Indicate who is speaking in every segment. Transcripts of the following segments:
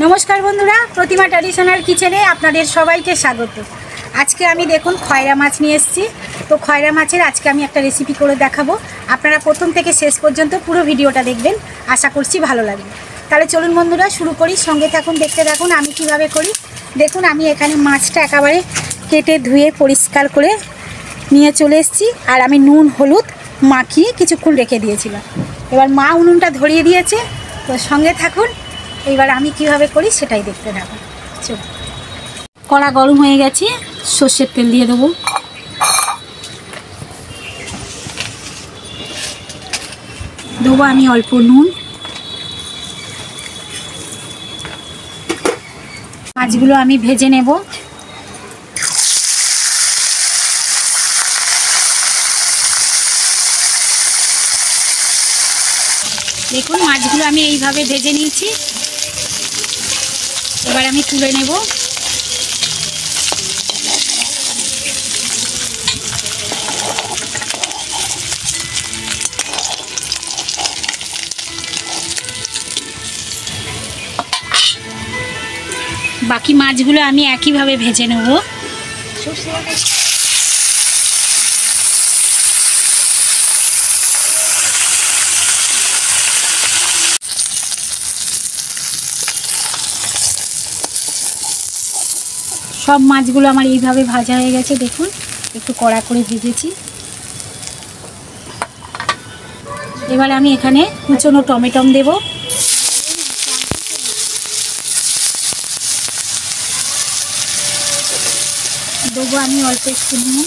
Speaker 1: नमस्कार बंधुरा प्रतिमा ट्रेडिशनल किचेने आपनादेर सबाइके स्वागत। आज के आमी देखुन खयरा माछ निये एसेछि। तो खयरा माछेर आज के आमी एकटा रेसिपि करे देखाबो। आपनारा प्रथम थेके शेष पर्यन्त पुरो भिडियोटा देखबेन, आशा करछि भालो लागबे। ताहले चलुन बंधुरा शुरू करी, संगे थाकुन, देखते थाकुन आमी किभाबे करी। देखुन आमी एखाने माछटा एकेबारे केटे धुए परिष्कार करे निये चले एसेछि आर आमी नुन हलुद माखिए किछुक्षण रेखे दिएछिलाम। एबार मा उनुनटा धरिए दिएछे, तो संगे थाकुन। एबार आमी किभाबे करी सेटाई देखते थाकुन। चलो, कड़ा गरम हये गेছে, সরষের তেল দিয়ে দেব। দেবো আমি অল্প নুন। মাছগুলো আমি ভেজে নেব। দেখুন মাছগুলো আমি এইভাবে ভেজে নিয়েছি। এবার আমি তুলে নেব। বাকি মাছগুলো আমি একইভাবে ভেজে নেব। সব মাছগুলো আমার এইভাবে ভাজা হয়ে গেছে। দেখুন একটু কড়া করে ভেজেছি। এবার আমি এখানে কুচনো টমেটো দেব। দেবো আমি অল্প একটু নুন।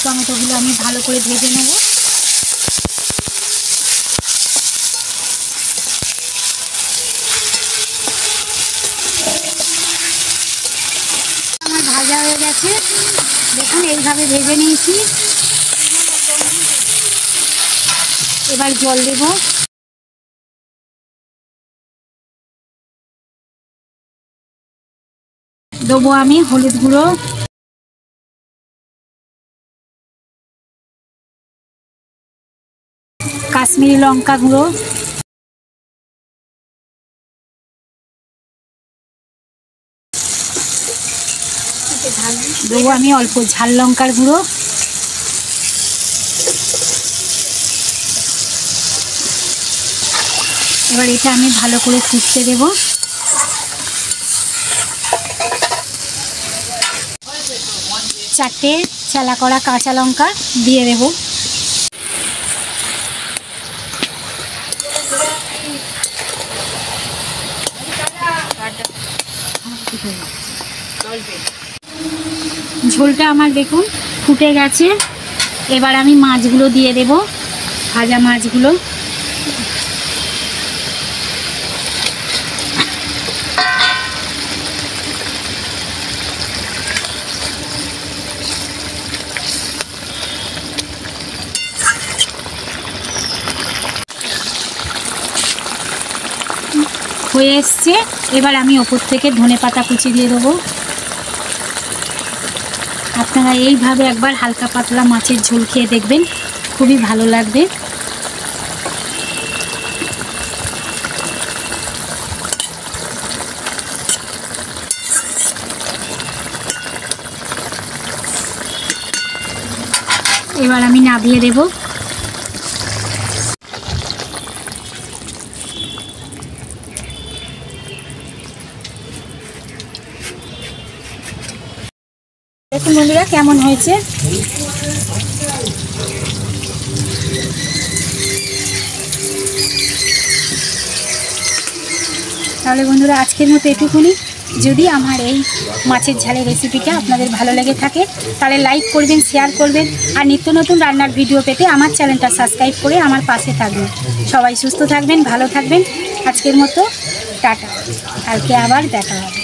Speaker 1: টমেটোগুলো আমি ভালো করে ভেজে নেব। আমার ভাজা হয়ে গেছে, দেখুন এইভাবে ভেজে নিয়েছি। এবার জল দেব। দেবো আমি হলুদ গুঁড়ো, কাশ্মীরি লঙ্কা গুঁড়ো, দেবো আমি অল্প ঝাল লঙ্কার গুঁড়ো। এবার এটা আমি ভালো করে ফুটতে দেব। চারটে চালা করা কাঁচা লঙ্কা দিয়ে দেব। ঝোলটা আমার দেখুন ফুটে গেছে। এবার আমি মাছগুলো দিয়ে দেব, ভাজা মাছগুলো। হয়ে এসছে। এবার আমি ওপর থেকে ধনেপাতা কুচি দিয়ে দেবো। আপনারা এইভাবে একবার হালকা পাতলা মাছের ঝোল খেয়ে দেখবেন, খুবই ভালো লাগবে। এবার আমি নামিয়ে দেব। দেখুন বন্ধুরা কেমন হয়েছে। তাহলে বন্ধুরা আজকের মতো এটুকুনি। যদি আমার এই মাছের ঝালের রেসিপিটা আপনাদের ভালো লেগে থাকে তাহলে লাইক করবেন, শেয়ার করবেন, আর নিত্য নতুন রান্নার ভিডিও পেতে আমার চ্যানেলটা সাবস্ক্রাইব করে আমার পাশে থাকবেন। সবাই সুস্থ থাকবেন, ভালো থাকবেন। আজকের মতো টাটা, কালকে আবার দেখা হবে।